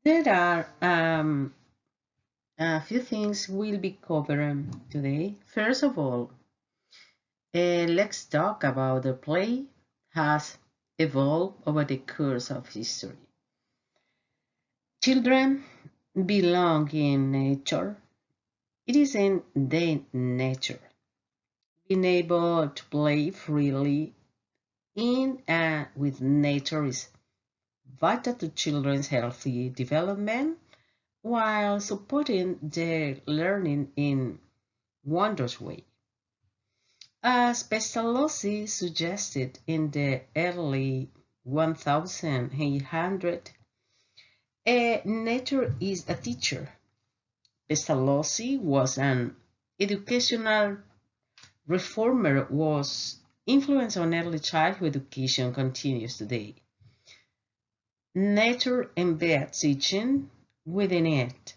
There are a few things we'll be covering today. First of all, let's talk about the play has evolved over the course of history. Children belong in nature. It is in their nature. Being able to play freely in and with nature is vital to children's healthy development while supporting their learning in wondrous way. As Pestalozzi suggested in the early 1800, nature is a teacher. Pestalozzi was an educational reformer whose influence on early childhood education continues today. Nature embeds teaching within it,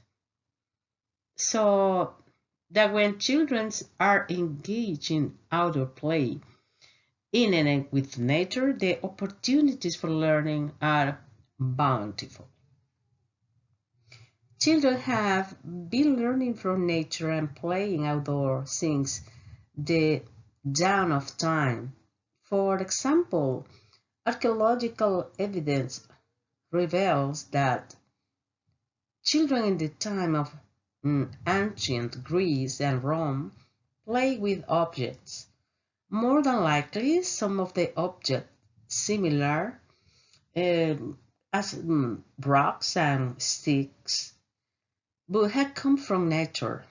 so that when children are engaged in outdoor play, in and with nature, the opportunities for learning are bountiful. Children have been learning from nature and playing outdoors since the dawn of time. For example, archaeological evidence reveals that children in the time of ancient Greece and Rome played with objects. More than likely, some of the objects similar as rocks and sticks but had come from nature.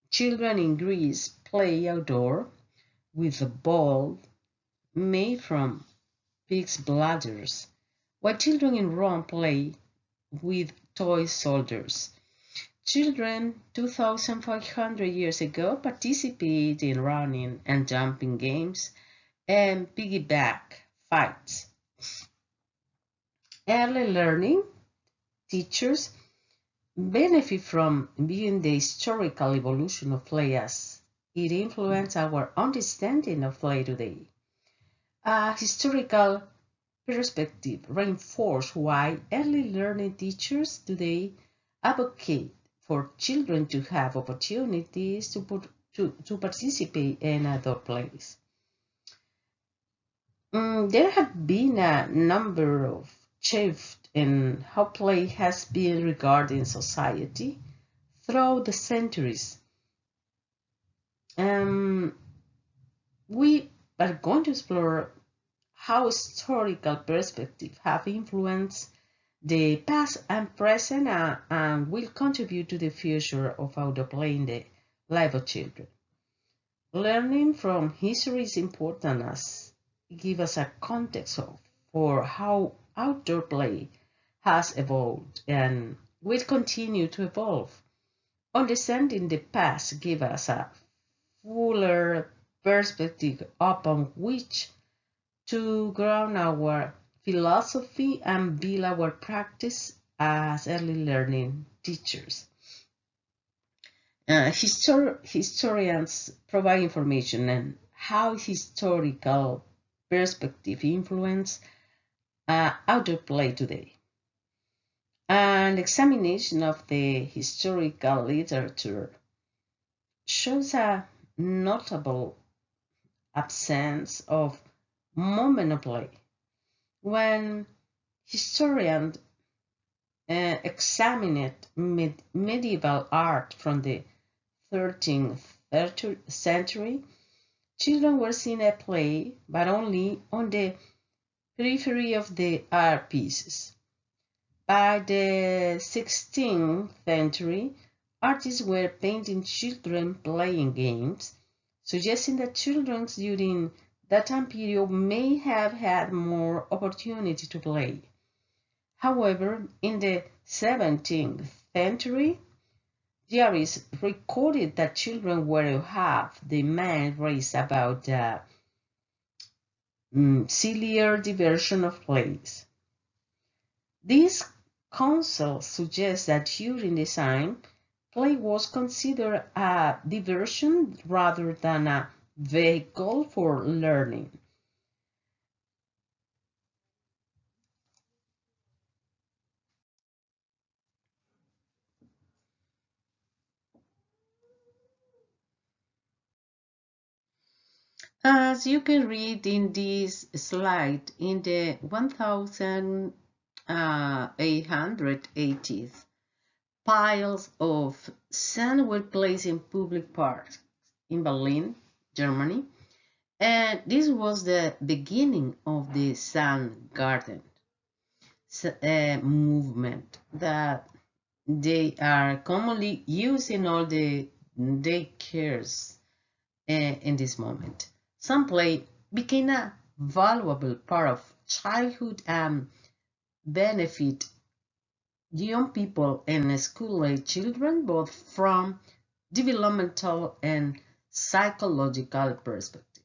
Children in Greece play outdoor with a ball made from pig's bladders, while children in Rome play with toy soldiers. Children 2,500 years ago participated in running and jumping games and piggyback fights. Early learning teachers benefit from viewing the historical evolution of play as it influences our understanding of play today. A historical perspective reinforces why early learning teachers today advocate for children to have opportunities to participate in outdoor plays. There have been a number of shifts in how play has been regarded in society throughout the centuries. We are going to explore how historical perspectives have influenced the past and present and will contribute to the future of outdoor play in the life of children. Learning from history is important as it gives us a context for how outdoor play has evolved and will continue to evolve. Understanding the past gives us a fuller perspective upon which to ground our philosophy and build our practice as early learning teachers. Historians provide information on how historical perspective influence outdoor play today. An examination of the historical literature shows a notable absence of moment of play. When historians examined medieval art from the 13th century, children were seen at play, but only on the periphery of the art pieces. By the 16th century, artists were painting children playing games, suggesting that children during that time period may have had more opportunity to play. However, in the 17th century, diaries recorded that children were half the mind raised about the sillier diversion of plays. This counsel suggests that during this time, play was considered a diversion rather than a vehicle for learning. As you can read in this slide, in the 1880s, piles of sand were placed in public parks in Berlin, Germany, and this was the beginning of the sand garden movement that they are commonly used in all the daycares in this moment. Some play became a valuable part of childhood and benefit young people and school-age children both from developmental and psychological perspective.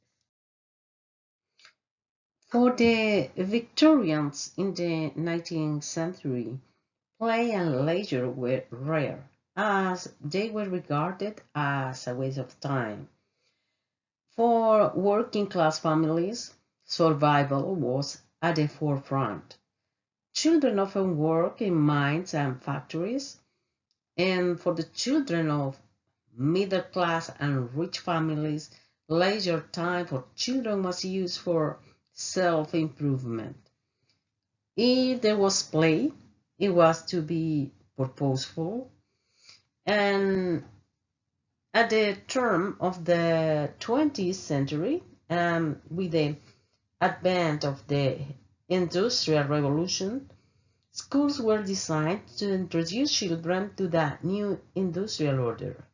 For the Victorians in the 19th century, play and leisure were rare, as they were regarded as a waste of time. For working class families, survival was at the forefront. Children often work in mines and factories, and for the children of middle class and rich families, leisure time for children was used for self-improvement. If there was play, it was to be purposeful, and at the turn of the 20th century, with the advent of the Industrial Revolution, schools were designed to introduce children to the new industrial order.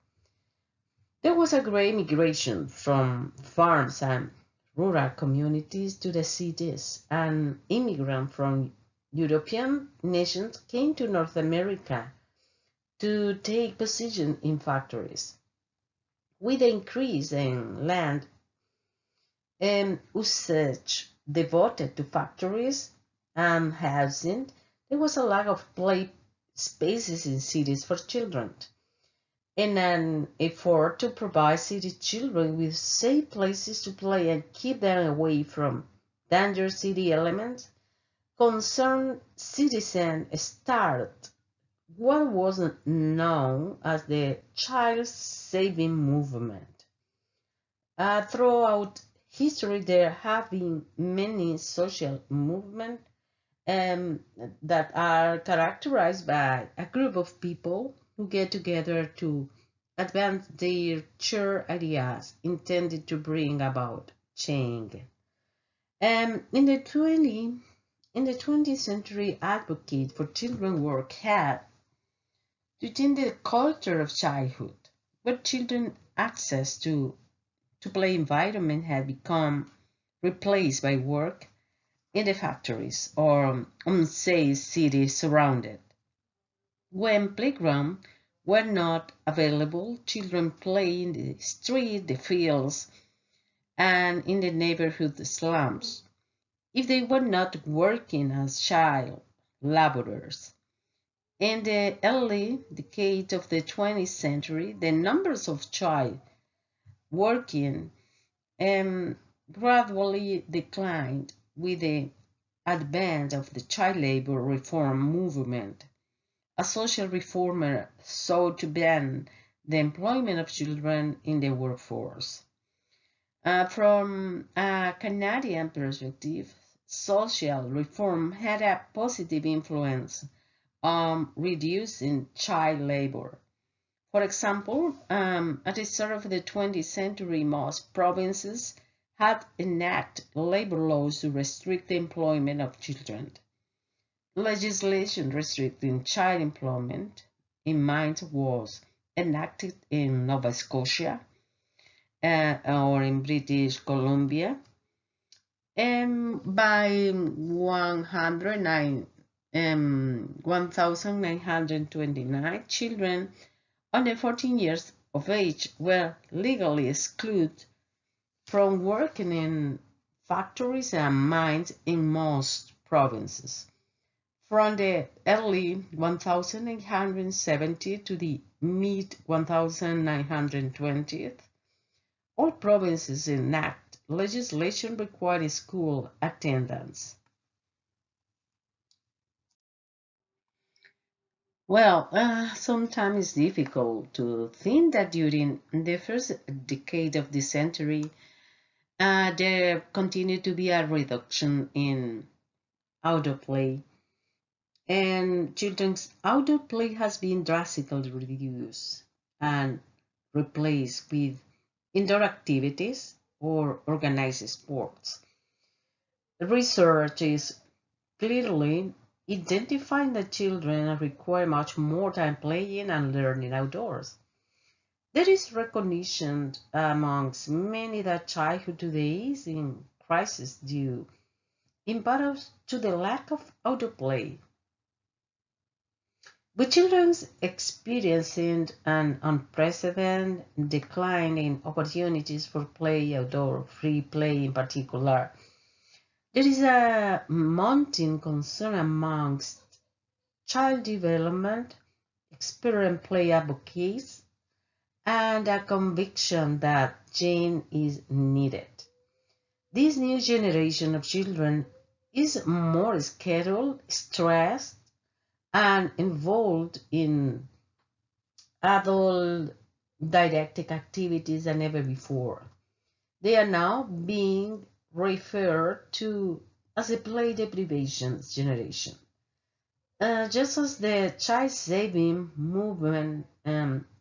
There was a great migration from farms and rural communities to the cities, and immigrants from European nations came to North America to take position in factories. With the increase in land and usage devoted to factories and housing, there was a lack of play spaces in cities for children. In an effort to provide city children with safe places to play and keep them away from dangerous city elements, concerned citizens started what was known as the child saving movement. Throughout history, there have been many social movements that are characterized by a group of people who get together to advance their shared ideas intended to bring about change. In the 20th century, advocates for children's work had to change the culture of childhood, where children access to play environment had become replaced by work in the factories or unsafe cities surrounded. When playgrounds were not available, children played in the street, the fields, and in the neighborhood slums. If they were not working as child laborers. In the early decade of the 20th century, the numbers of child working gradually declined with the advent of the child labor reform movement. A social reformer sought to ban the employment of children in the workforce. From a Canadian perspective, social reform had a positive influence on reducing child labor. For example, at the start of the 20th century, most provinces had enacted labor laws to restrict the employment of children. Legislation restricting child employment in mines was enacted in Nova Scotia or in British Columbia, and by 1929, children under 14 years of age were legally excluded from working in factories and mines in most provinces. From the early 1870 to the mid 1920s, all provinces enact legislation requiring school attendance. Well, sometimes it's difficult to think that during the first decade of the century, There continue to be a reduction in outdoor play, and children's outdoor play has been drastically reduced and replaced with indoor activities or organized sports. Research is clearly identifying that children require much more time playing and learning outdoors. There is recognition amongst many that childhood today is in crisis due in part to the lack of outdoor play. With children experiencing an unprecedented decline in opportunities for play, outdoor free play in particular, there is a mounting concern amongst child development, experienced play advocates, and a conviction that change is needed. This new generation of children is more scheduled, stressed, and involved in adult didactic activities than ever before. They are now being referred to as a play deprivation generation. Just as the child-saving movement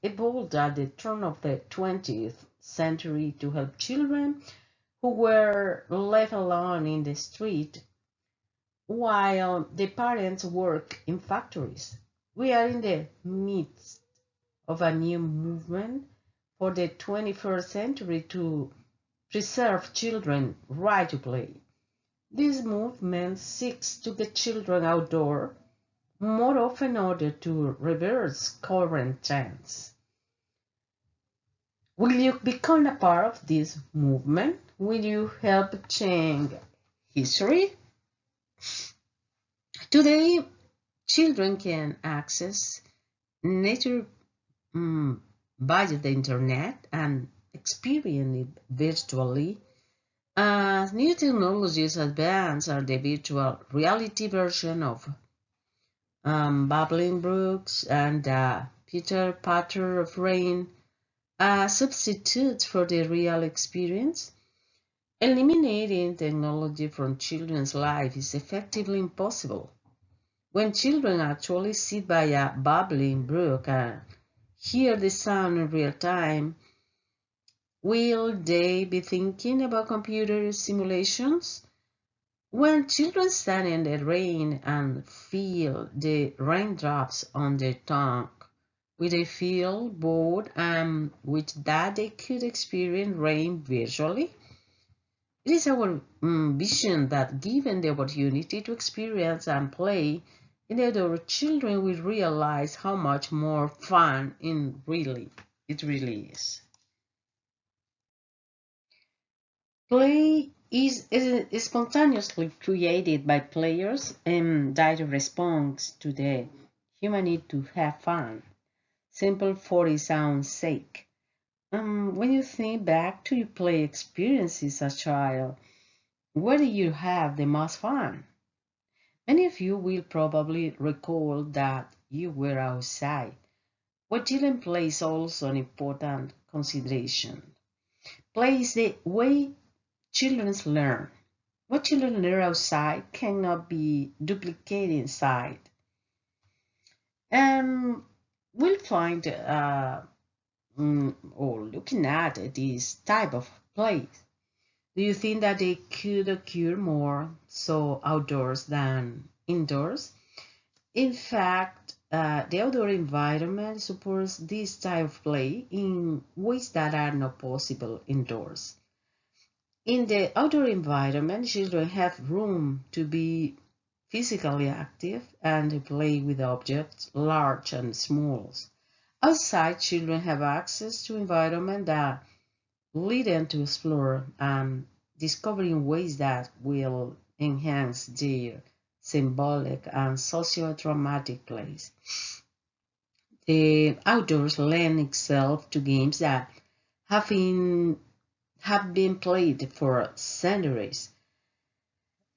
evolved at the turn of the 20th century to help children who were left alone in the street while the parents work in factories, we are in the midst of a new movement for the 21st century to preserve children's right to play. This movement seeks to get children outdoors more often in order to reverse current trends. Will you become a part of this movement? Will you help change history? Today, children can access nature via the internet and experience it virtually. As new technologies advance, are the virtual reality version of Babbling Brooks and Peter Patter of Rain, a substitute for the real experience. Eliminating technology from children's life is effectively impossible. When children actually sit by a babbling brook and hear the sound in real time, will they be thinking about computer simulations? When children stand in the rain and feel the raindrops on their tongue, will they feel bored and with that they could experience rain visually? It is our vision that given the opportunity to experience and play in the outdoor, children will realize how much more fun it really is. Play is spontaneously created by players in direct response to the human need to have fun, simple for its own sake. When you think back to your play experiences as a child, where did you have the most fun? Many of you will probably recall that you were outside. What children play is also an important consideration. Play is the way children learn. What children learn outside cannot be duplicated inside. And we'll find, or looking at this type of play, do you think that they could occur more so outdoors than indoors? In fact, the outdoor environment supports this type of play in ways that are not possible indoors. In the outdoor environment, children have room to be physically active and to play with objects, large and small. Outside, children have access to environment that lead them to explore and discovering ways that will enhance their symbolic and socio-traumatic plays. The outdoors lend itself to games that have been played for centuries.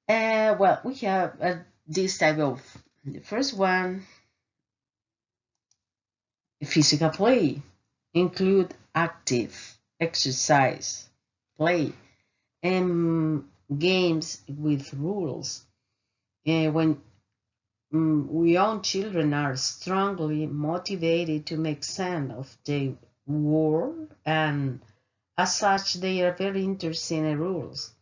Well, we have this type of, the first one, physical play, include active exercise play, games with rules. When young children are strongly motivated to make sense of the world, and as such, they are very interested in rules.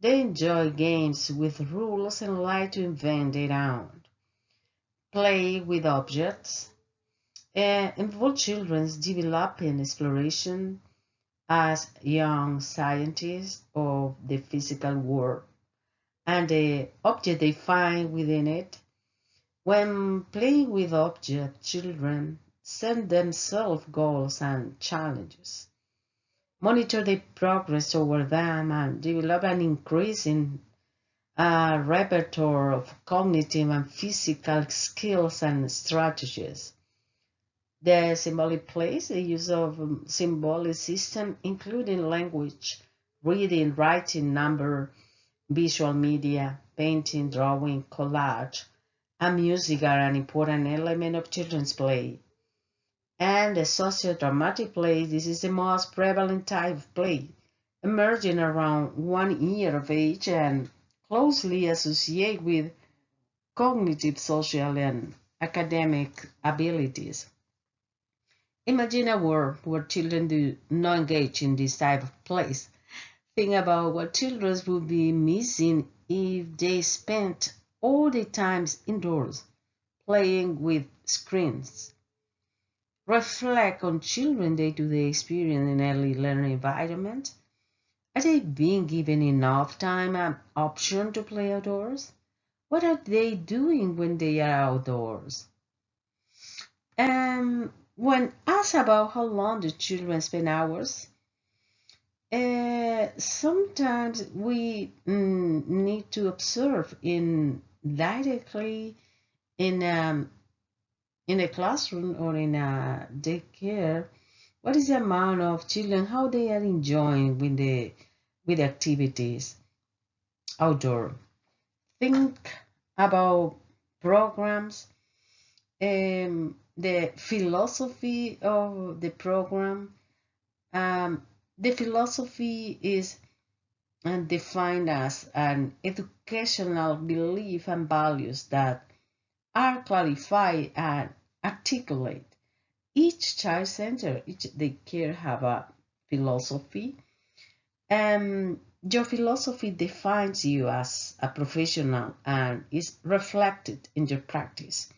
They enjoy games with rules and like to invent their own. Play with objects. Involve children developing exploration as young scientists of the physical world and the object they find within it. When playing with objects, children set themselves goals and challenges, monitor their progress over them, and develop an increasing repertoire of cognitive and physical skills and strategies. The symbolic plays the use of symbolic system, including language, reading, writing, number, visual media, painting, drawing, collage, and music are an important element of children's play. And the sociodramatic play, this is the most prevalent type of play, emerging around 1 year of age and closely associated with cognitive, social, and academic abilities. Imagine a world where children do not engage in this type of plays. Think about what children would be missing if they spent all their time indoors playing with screens. Reflect on children day-to-day experience in early learning environment. Are they being given enough time and option to play outdoors? What are they doing when they are outdoors? When asked about how long the children spend hours, sometimes we need to observe directly in a classroom or in a daycare what is the amount of children, how they are enjoying with the activities outdoor. Think about programs, the philosophy of the program. The philosophy is defined as an educational belief and values that are clarified and articulate. Each child center, each daycare have a philosophy. Your philosophy defines you as a professional and is reflected in your practice.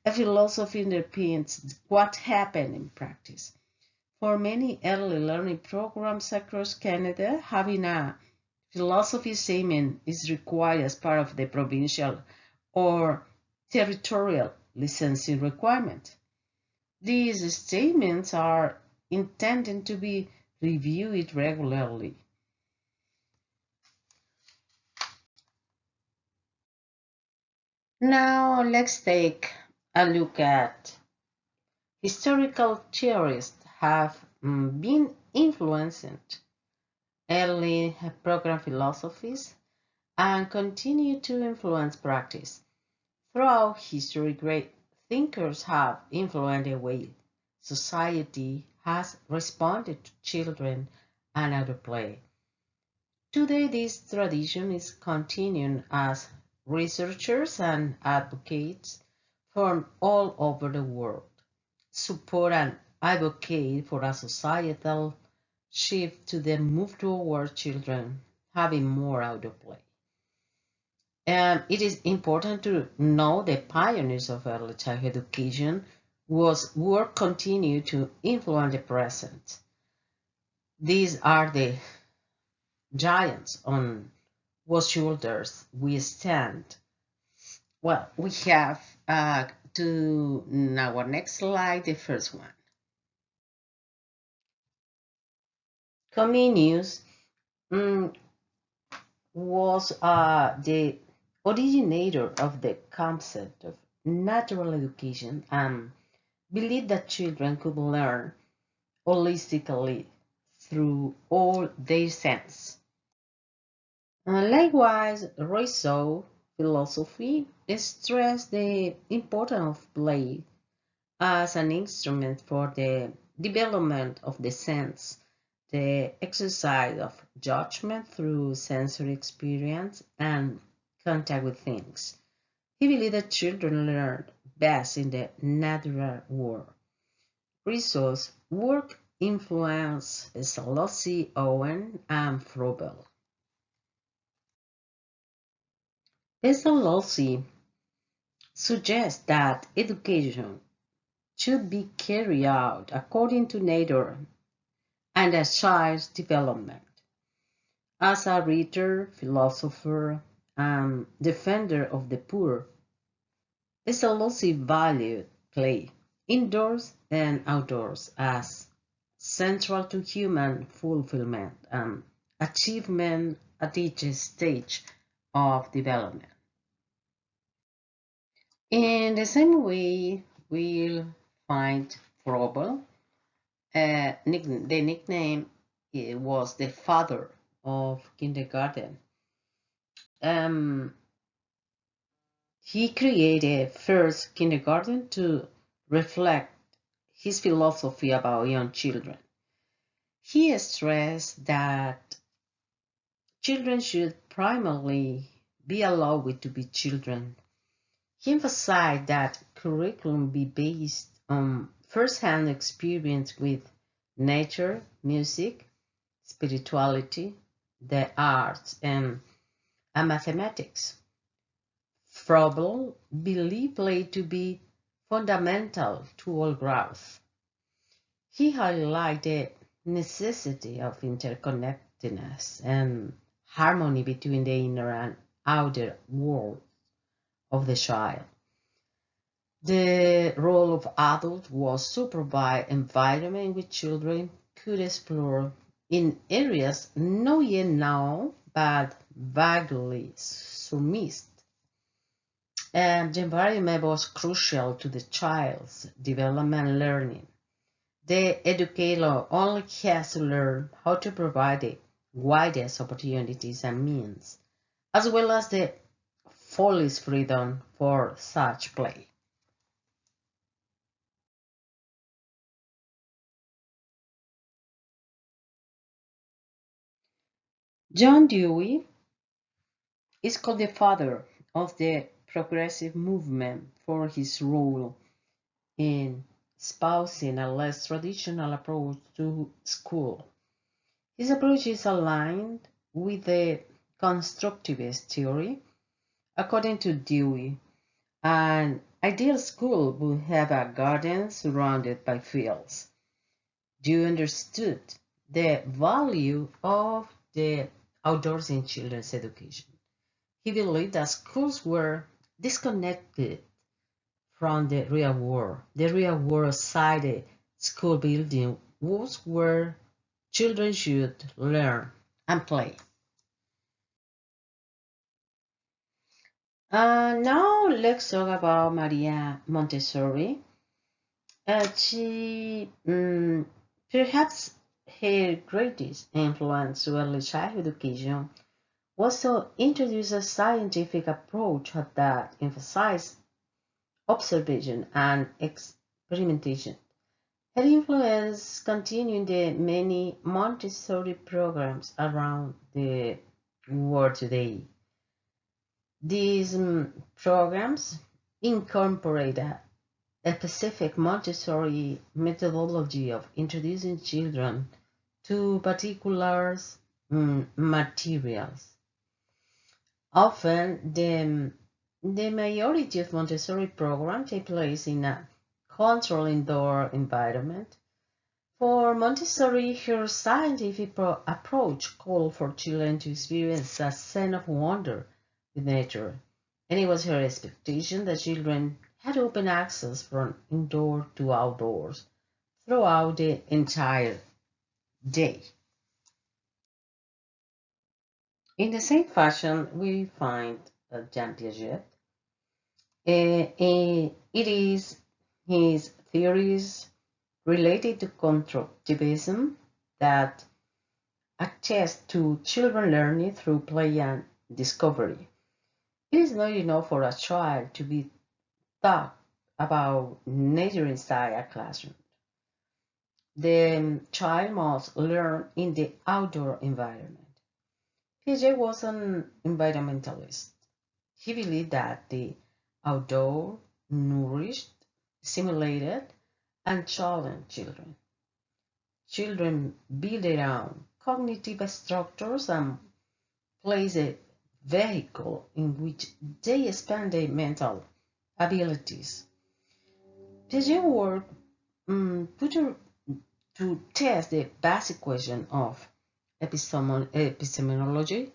A philosophy underpins what happened in practice. For many early learning programs across Canada, having a philosophy statement is required as part of the provincial or territorial licensing requirement. These statements are intended to be reviewed regularly. Now let's take a look at historical theorists have been influencing early program philosophies and continue to influence practice. Throughout history, great thinkers have influenced the way society has responded to children and other play. Today, this tradition is continuing as researchers and advocates from all over the world support and advocate for a societal shift to the move toward children having more outdoor play. It is important to know the pioneers of early childhood education whose work continue to influence the present. These are the giants on whose shoulders we stand. Well, we have to our next slide, the first one. Comenius was the originator of the concept of natural education and believed that children could learn holistically through all their senses. Likewise, Rousseau philosophy stressed the importance of play as an instrument for the development of the sense, the exercise of judgment through sensory experience and contact with things. He believed that children learn best in the natural world. Resource work influence Pestalozzi, Owen, and Froebel. Pestalozzi suggests that education should be carried out according to nature and a child's development. As a writer, philosopher, and defender of the poor, Pestalozzi valued play, indoors and outdoors, as central to human fulfillment and achievement at each stage of development. In the same way, we'll find Froebel. The nickname was the father of kindergarten. He created first kindergarten to reflect his philosophy about young children. He stressed that children should primarily be allowed to be children. He emphasized that curriculum be based on first-hand experience with nature, music, spirituality, the arts, and mathematics. Froebel believed play to be fundamental to all growth. He highlighted the necessity of interconnectedness and harmony between the inner and outer world of the child. The role of adults was to provide environment in which children could explore in areas not yet known but vaguely surmised. And the environment was crucial to the child's development and learning. The educator only has to learn how to provide the widest opportunities and means, as well as the fullest freedom for such play. John Dewey is called the father of the progressive movement for his role in espousing a less traditional approach to school. His approach is aligned with the constructivist theory. According to Dewey, an ideal school would have a garden surrounded by fields. Dewey understood the value of the outdoors in children's education. He believed that schools were disconnected from the real world. The real world outside the school building was where children should learn and play. Now let's talk about Maria Montessori. Perhaps her greatest influence to early childhood education was to introduce a scientific approach that emphasized observation and experimentation. Her influence continued in the many Montessori programs around the world today. These programs incorporate a specific Montessori methodology of introducing children to particular materials. Often, the majority of Montessori programs take place in a controlled indoor environment. For Montessori, her scientific approach called for children to experience a sense of wonder with nature, and it was her expectation that children had open access from indoor to outdoors throughout the entire day. In the same fashion, we find Jean Piaget. It is his theories related to constructivism that attest to children learning through play and discovery. It is not enough for a child to be taught about nature inside a classroom. the child must learn in the outdoor environment. Piaget was an environmentalist. He believed that the outdoor nourished, stimulated, and challenged children. Children build their own cognitive structures and plays a vehicle in which they expand their mental abilities. Piaget work put to test the basic question of epistemology,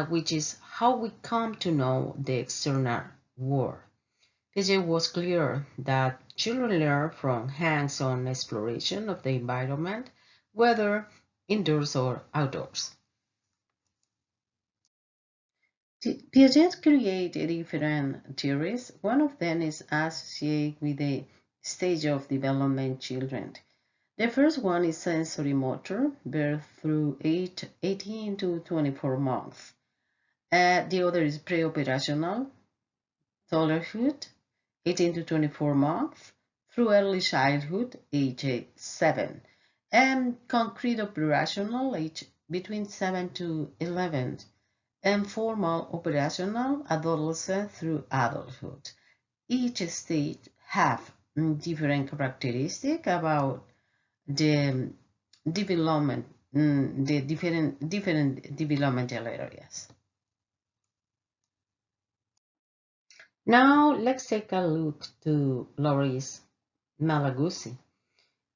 which is how we come to know the external world. Piaget was clear that children learn from hands-on exploration of the environment, whether indoors or outdoors. Piaget created different theories. One of them is associated with the stage of development children. The first one is sensory motor, birth through 18 to 24 months. The other is pre-operational, toddlerhood, 18 to 24 months, through early childhood, age 7, and concrete operational, age between 7 to 11, and formal operational, adolescent through adulthood. Each stage have different characteristics about the development, the different developmental areas. Now let's take a look to Loris Malaguzzi.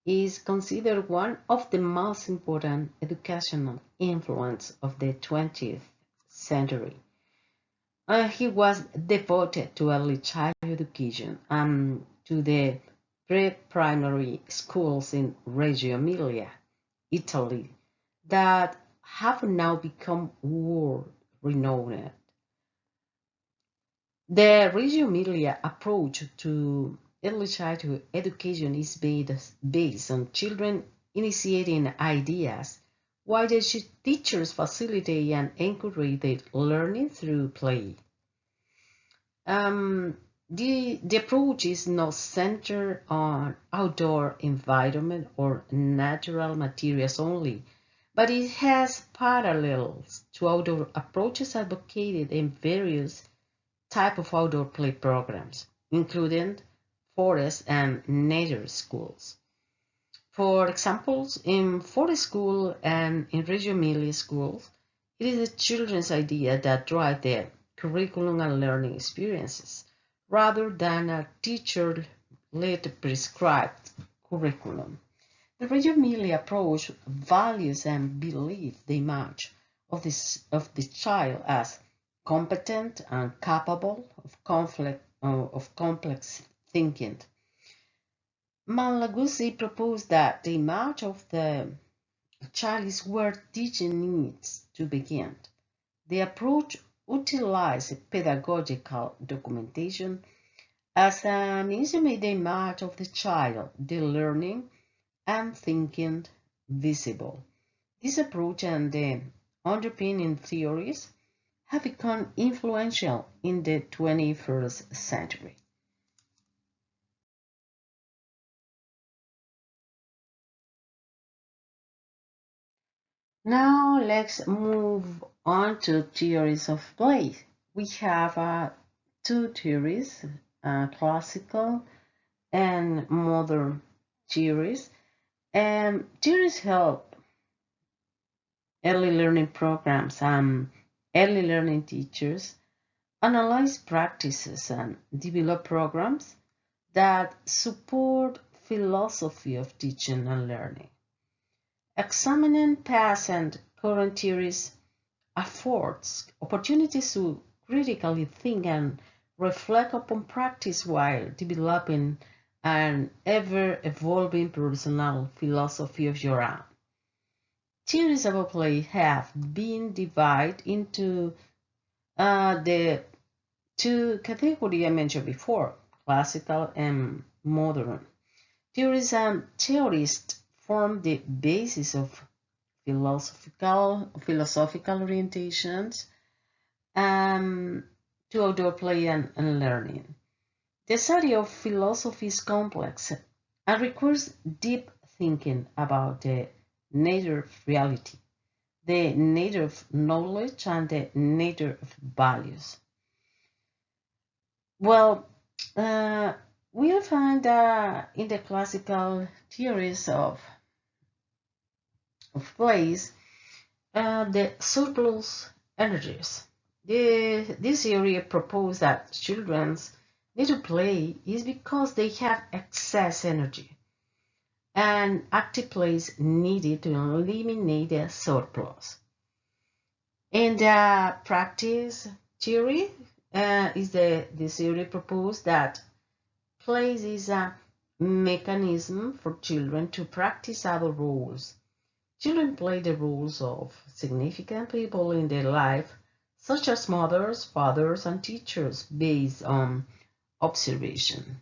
He is considered one of the most important educational influences of the 20th century. He was devoted to early childhood education and to the pre-primary schools in Reggio Emilia, Italy, that have now become world-renowned. The Reggio Emilia approach to early childhood education is based on children initiating ideas, while the teachers facilitate and encourage their learning through play. The approach is not centered on outdoor environment or natural materials only, but it has parallels to outdoor approaches advocated in various types of outdoor play programs, including forest and nature schools. For example, in forest school and in Reggio Emilia schools, it is the children's idea that drive the curriculum and learning experiences, rather than a teacher-led prescribed curriculum. The Reggio Emilia approach values and believes the image of the child as competent and capable of complex thinking. Malaguzzi proposed that the image of the child is where teaching needs to begin. The approach utilizes pedagogical documentation as an intimate image of the child, the learning and thinking visible. This approach and the underpinning theories have become influential in the 21st century. Now let's move on to theories of play. We have two theories, classical and modern theories. And theories help early learning programs and early learning teachers analyze practices and develop programs that support philosophy of teaching and learning. Examining past and current theories affords opportunities to critically think and reflect upon practice while developing an ever-evolving personal philosophy of your own. Theories about play have been divided into the two categories I mentioned before, classical and modern. Theories and theorists form the basis of philosophical orientations to outdoor play and learning. The study of philosophy is complex and requires deep thinking about the nature of reality, the nature of knowledge, and the nature of values. Well, uh, we'll find in the classical theories of place the surplus energies. This theory proposed that children need to play is because they have excess energy, and active play is needed to eliminate the surplus. In the practice theory, is the theory proposed that play is a mechanism for children to practice other roles. Children play the roles of significant people in their life, such as mothers, fathers, and teachers, based on observation.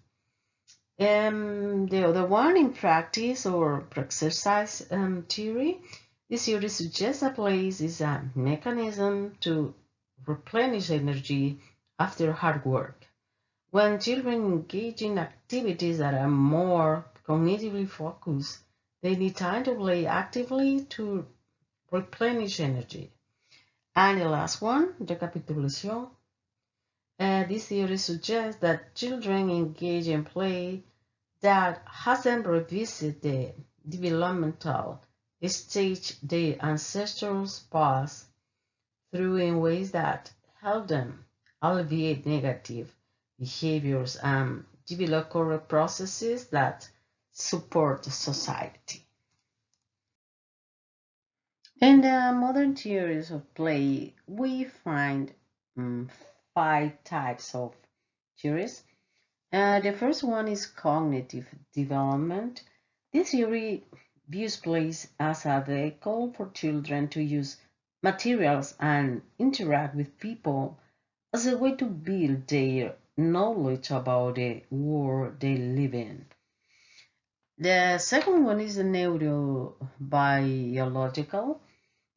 The other one, in practice or exercise theory, this theory suggests that play is a mechanism to replenish energy after hard work. When children engage in activities that are more cognitively focused, they need time to play actively to replenish energy. And the last one, recapitulation. This theory suggests that children engage in play that has them revisit the developmental stage their ancestors passed through in ways that help them alleviate negative behaviors and develop correct processes that support society. In the modern theories of play, we find five types of theories. The first one is cognitive development. This theory views play as a vehicle for children to use materials and interact with people as a way to build their knowledge about the world they live in. The second one is the neurobiological.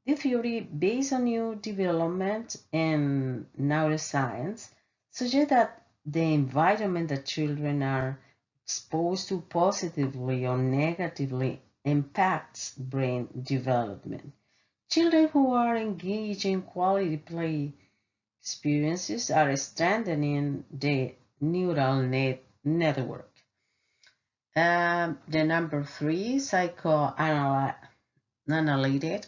The theory, based on new development in neuroscience, suggests that the environment that children are exposed to positively or negatively impacts brain development. Children who are engaged in quality play experiences are strengthening the neural network. The number three, psychoanalytic.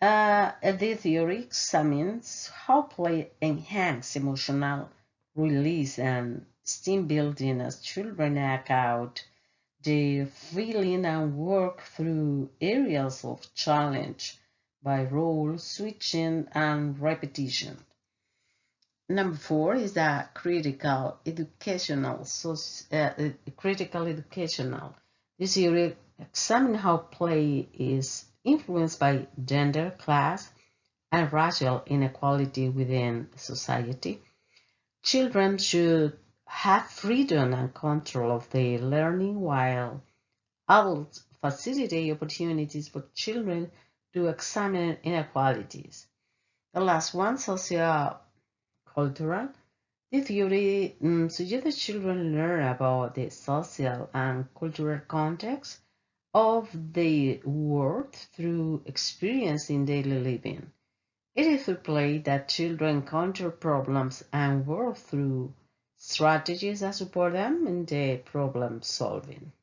The theory examines how play enhances emotional release and steam building as children act out their feeling and work through areas of challenge by role switching and repetition. Number four is the critical educational. This theory examines how play is influenced by gender, class, and racial inequality within society. Children should have freedom and control of their learning, while adults facilitate opportunities for children to examine inequalities. The last one, socio-cultural. The theory suggests that children learn about the social and cultural context of the world through experience in daily living. It is through play that children encounter problems and work through strategies that support them in their problem solving.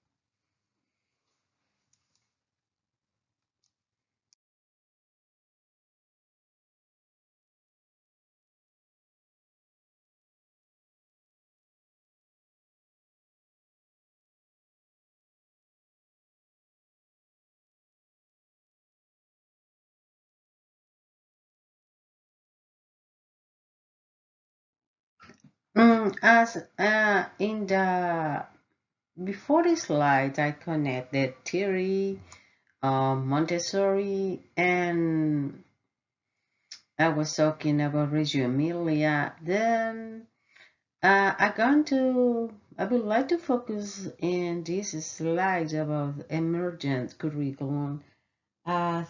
As in the before this slide, I connected theory, Montessori, and I was talking about Reggio Emilia. Then I would like to focus in this slide about emergent curriculum as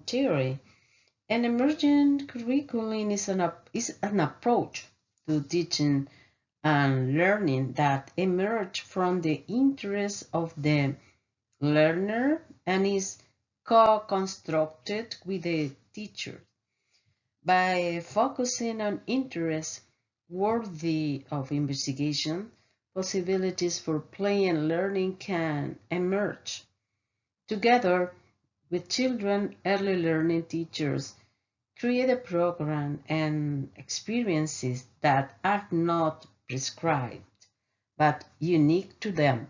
theory. An emergent curriculum is an approach to teaching and learning that emerge from the interests of the learner and is co-constructed with the teacher. By focusing on interests worthy of investigation, possibilities for play and learning can emerge. Together with children, early learning teachers create a program and experiences that are not prescribed but unique to them.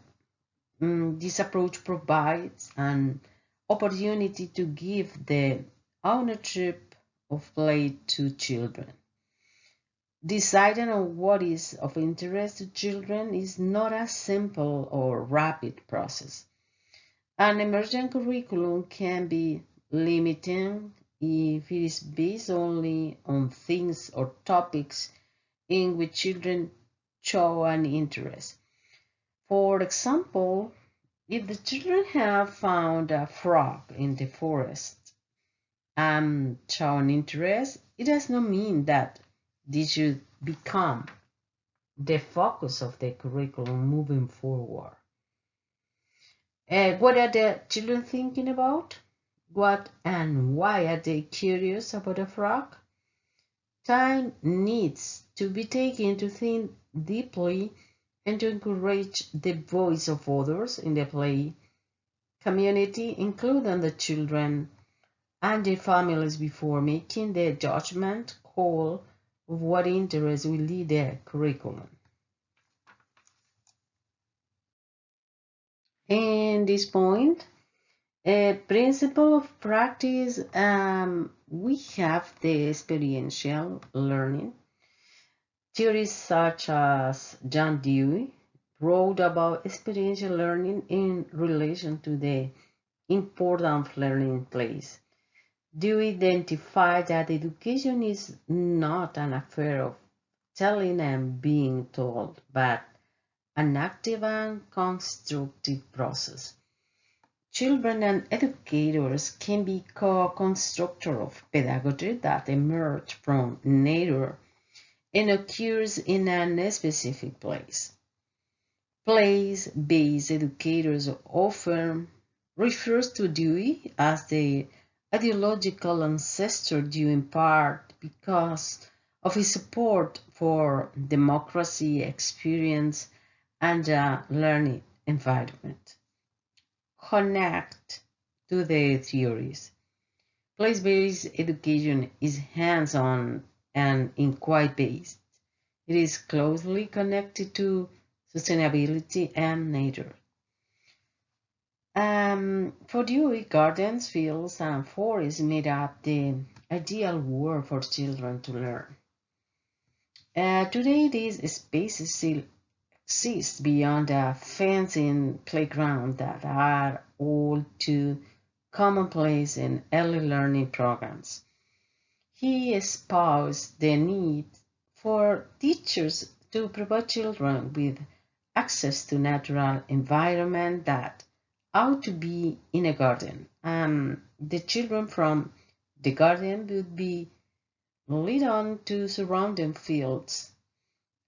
This approach provides an opportunity to give the ownership of play to children. Deciding on what is of interest to children is not a simple or rapid process. An emergent curriculum can be limiting if it is based only on things or topics in which children show an interest. For example, if the children have found a frog in the forest and show an interest, it does not mean that this should become the focus of the curriculum moving forward. What are the children thinking about? What and why are they curious about a frog? Time needs to be taken to think deeply and to encourage the voice of others in the play community, including the children and their families, before making the judgment call of what interest will lead the curriculum. In this point, a principle of practice, we have the experiential learning. Theorists such as John Dewey wrote about experiential learning in relation to the importance of learning place. Dewey identified that education is not an affair of telling and being told, but an active and constructive process. Children and educators can be co-constructors of pedagogy that emerge from nature and occurs in a specific place. Place-based educators often refers to Dewey as the ideological ancestor due in part because of his support for democracy, experience, and a learning environment. Connect to the theories. Place-based education is hands-on and inquiry-based. It is closely connected to sustainability and nature. For Dewey, gardens, fields, and forests made up the ideal world for children to learn. Today, these spaces still exist beyond a fencing playground that are all too commonplace in early learning programs. He espoused the need for teachers to provide children with access to natural environment that ought to be in a garden. The children from the garden would be led on to surrounding fields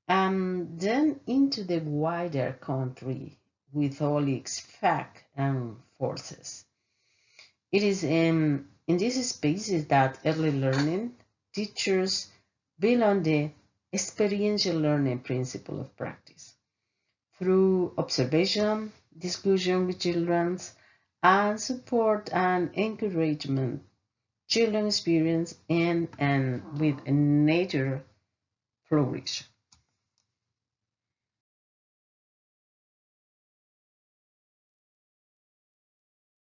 and then into the wider country with all its facts and forces. It is in these spaces that early learning teachers build on the experiential learning principle of practice. Through observation, discussion with children, and support and encouragement, children experience in and with nature flourish.